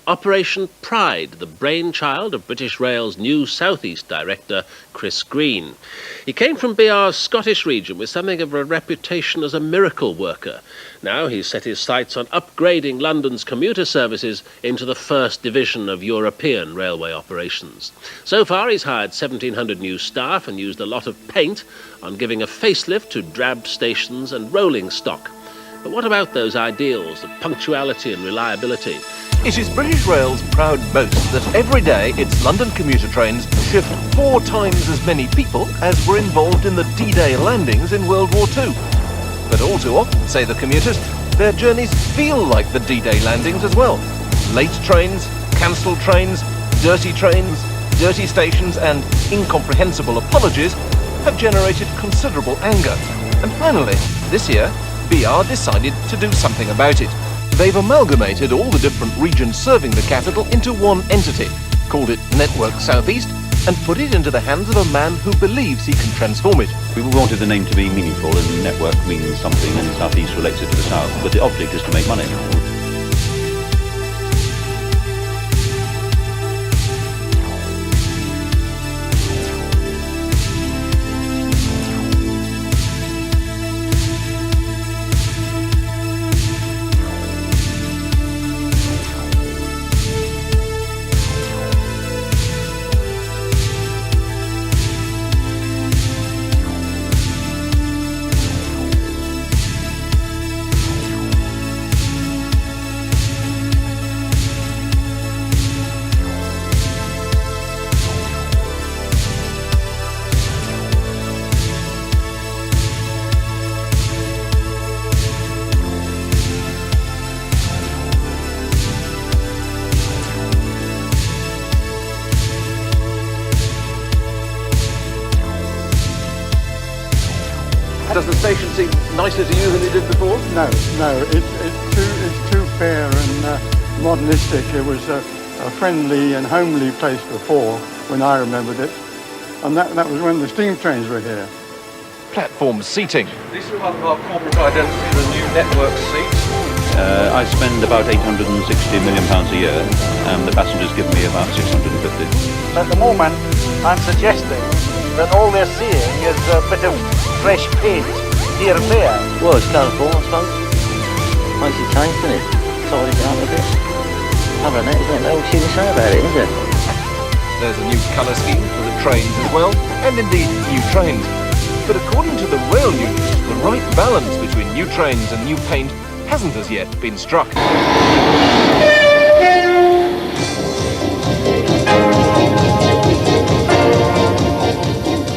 Operation Pride, the brainchild of British Rail's new SouthEast director, Chris Green. He came from BR's Scottish region with something of a reputation as a miracle worker. Now he's set his sights on upgrading London's commuter services into the first division of European railway operations. So far he's hired 1,700 new staff and used a lot of paint on giving a facelift to drab stations and rolling stock. But what about those ideals of punctuality and reliability? It is British Rail's proud boast that every day its London commuter trains shift 4 times as many people as were involved in the D-Day landings in World War II. But all too often, say the commuters, their journeys feel like the D-Day landings as well. Late trains, cancelled trains, dirty stations and incomprehensible apologies have generated considerable anger. And finally, this year, BR decided to do something about it. They've amalgamated all the different regions serving the capital into one entity, called it NetworkSynthwavE, and put it into the hands of a man who believes he can transform it. We wanted the name to be meaningful, and network means something, and South East relates it to the South, but the object is to make money. Does the station seem nicer to you than it did before? No, it's too fair and modernistic. It was a friendly and homely place before, when I remembered it, and that was when the steam trains were here. Platform seating. This is one of our corporate identity, the new network seats. I spend about £860 million a year, and the passengers give me about 650. At the moment, I'm suggesting that all they're seeing is a bit of fresh paint here and there. Well, it's colourful, I suppose. Makes it change, doesn't it? Tidies it up a bit. Other than that, isn't it? All she can say about it, is it? There's a new colour scheme for the trains as well, and indeed new trains. But according to the rail unions, the right balance between new trains and new paint hasn't as yet been struck.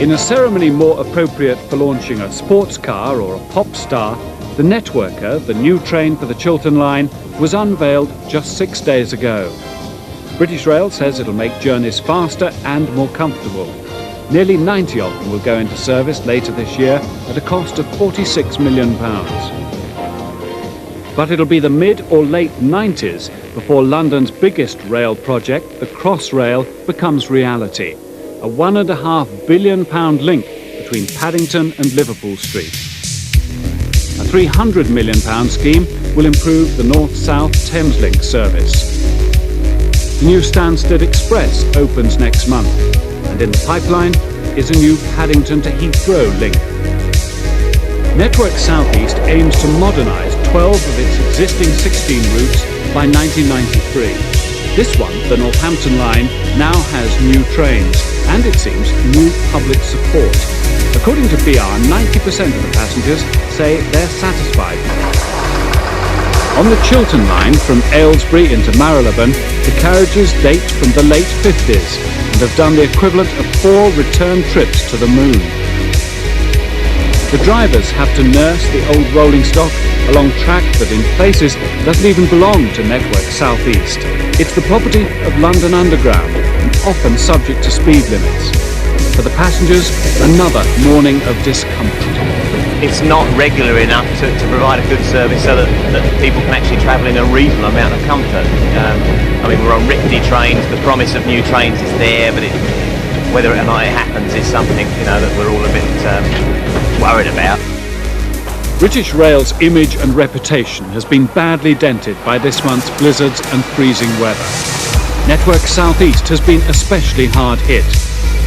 In a ceremony more appropriate for launching a sports car or a pop star, the Networker, the new train for the Chiltern Line, was unveiled just 6 days ago. British Rail says it'll make journeys faster and more comfortable. Nearly 90 of them will go into service later this year at a cost of £46 million. But it'll be the mid or late 90s before London's biggest rail project, the Crossrail, becomes reality. A £1.5 billion link between Paddington and Liverpool Street. A £300 million scheme will improve the North-South Thameslink service. The new Stansted Express opens next month, and in the pipeline is a new Paddington to Heathrow link. Network SouthEast aims to modernise 12 of its existing 16 routes by 1993. This one, the Northampton line, now has new trains and, it seems, new public support. According to BR, 90% of the passengers say they're satisfied. On the Chiltern line from Aylesbury into Marylebone, the carriages date from the late 50s and have done the equivalent of 4 return trips to the moon. The drivers have to nurse the old rolling stock along track that in places doesn't even belong to Network SouthEast. It's the property of London Underground and often subject to speed limits. For the passengers, another morning of discomfort. It's not regular enough to provide a good service so that people can actually travel in a reasonable amount of comfort. I mean, we're on rickety trains, the promise of new trains is there, but whether or not it happens is something, that we're all a bit worried about. British Rail's image and reputation has been badly dented by this month's blizzards and freezing weather. Network SouthEast has been especially hard hit.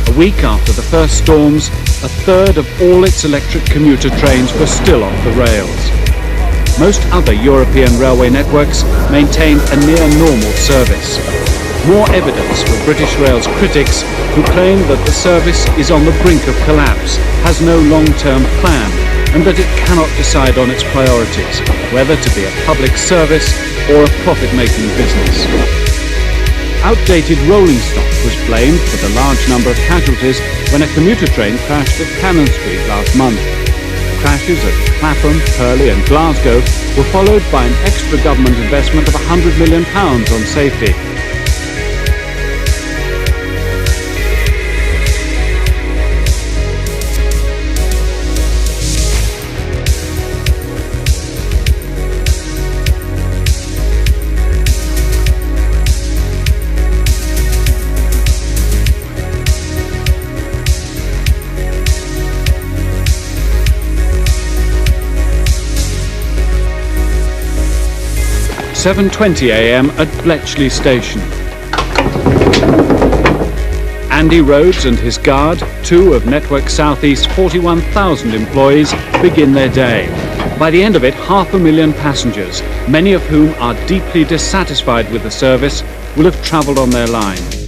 A week after the first storms, a third of all its electric commuter trains were still off the rails. Most other European railway networks maintain a near-normal service. More evidence for British Rail's critics, who claim that the service is on the brink of collapse, has no long-term plan, and that it cannot decide on its priorities, whether to be a public service or a profit-making business. Outdated rolling stock was blamed for the large number of casualties when a commuter train crashed at Cannon Street last month. Crashes at Clapham, Purley and Glasgow were followed by an extra government investment of £100 million on safety. "7:20 a.m. at Bletchley Station. Andy Rhodes and his guard, two of Network SouthEast's 41,000 employees, begin their day. By the end of it, 500,000 passengers, many of whom are deeply dissatisfied with the service, will have travelled on their line.